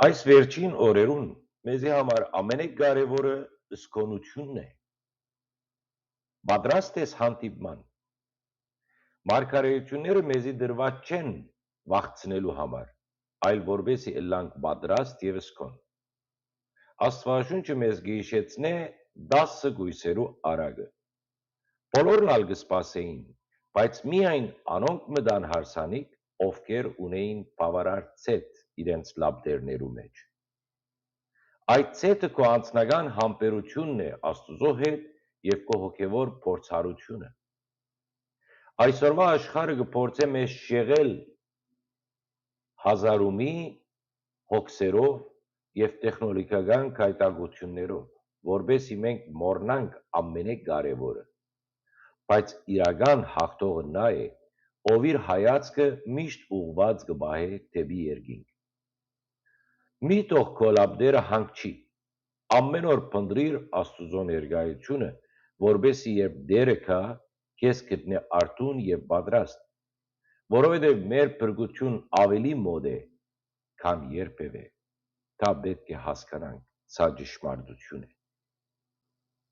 Այս վերջին օրերուն մեզի համար ամենակարևորը սկոնությունն է։ Պատրաստ ես հանդիպման։ Մարգարեությունները մեզի դրված չեն վախցնելու համար, այլ որբեսի ըլլանք պատրաստ եւ սկոն։ Աստվածաշունչը մեզ գիշեցնե 10 գույսերու արագը։ Բոլորն ալ կսպասեին, բայց միայն անոնք մտան հարսանիք, ովքեր ունեին բավարար ցետ իրենց լապտերներու մեջ։ Այդ ցետը քո անձնական համբերությունն է Աստուծո հետ եւ քո հոգեվոր փորձառությունը։ Այսօրվա աշխարհը կփորձե մեզ շեղել հազարումի հոգսերով եւ տեխնոլոգիական կայտագություններով, որբեսի մենք մոռնանք ամենակարևորը, բայց իրական հաղթողը նա է, ով իր հայացքը միշտ ուղված կպահե դեպի երկինք։ Մի թող քո լապտերը հանգչի, ամեն օր փնտրիր Աստուծո ներկայությունը, որբեսի երբ դերը գա, քեզ գտնե արթուն եւ պատրաստ, որովհետեւ մեր փրկություն ավելի մոտ է, քան երբևէ։ Դա պետք է հասկանանք, սա ճշմարտություն է։